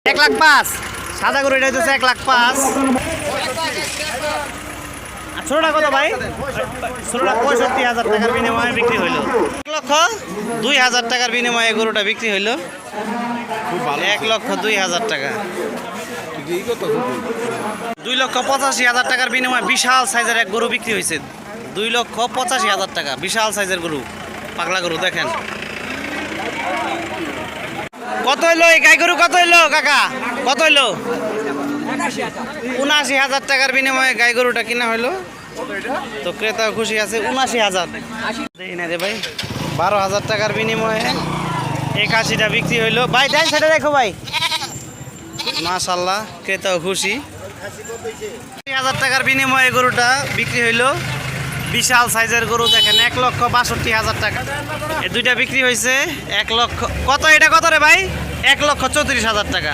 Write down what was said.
1,05,000 সাদা গরু এটা হচ্ছে 1,05,000। ছোটটা কত ভাই? ছোটটা 65,000 টাকার বিনিময়ে বিক্রি হইলো। 1,02,000 টাকার বিনিময়ে গরুটা বিক্রি হইলো। 1,02,000 টাকা। 2,85,000 টাকার বিনিময়ে বিশাল সাইজের এক গরু বিক্রি হয়েছে। 2,85,000 টাকা বিশাল সাইজের গরু, পাগলা গরু দেখেন। কত হইলো এই গাই গরু? কত হইলো কাকা? কত হইলো? 79,000 টাকার বিনিময়ে গাই গরুটা কিনা হইলো। তো ক্রেতা খুশি আছে। 79,000 দেখি না রে ভাই। 12,000 টাকার বিনিময়ে এই খাসিটা বিক্রি হইলো। ভাই দেন সেটা দেখো ভাই। মাশাআল্লাহ ক্রেতাও খুশি। 30,000 টাকার বিনিময়ে গরুটা বিক্রি হইলো। বিশাল সাইজের গরু দেখেন। 1,62,000 টাকা এই দুইটা বিক্রি হয়েছে। 1 লক্ষ কত? এটা কত রে ভাই? 1,34,000 টাকা।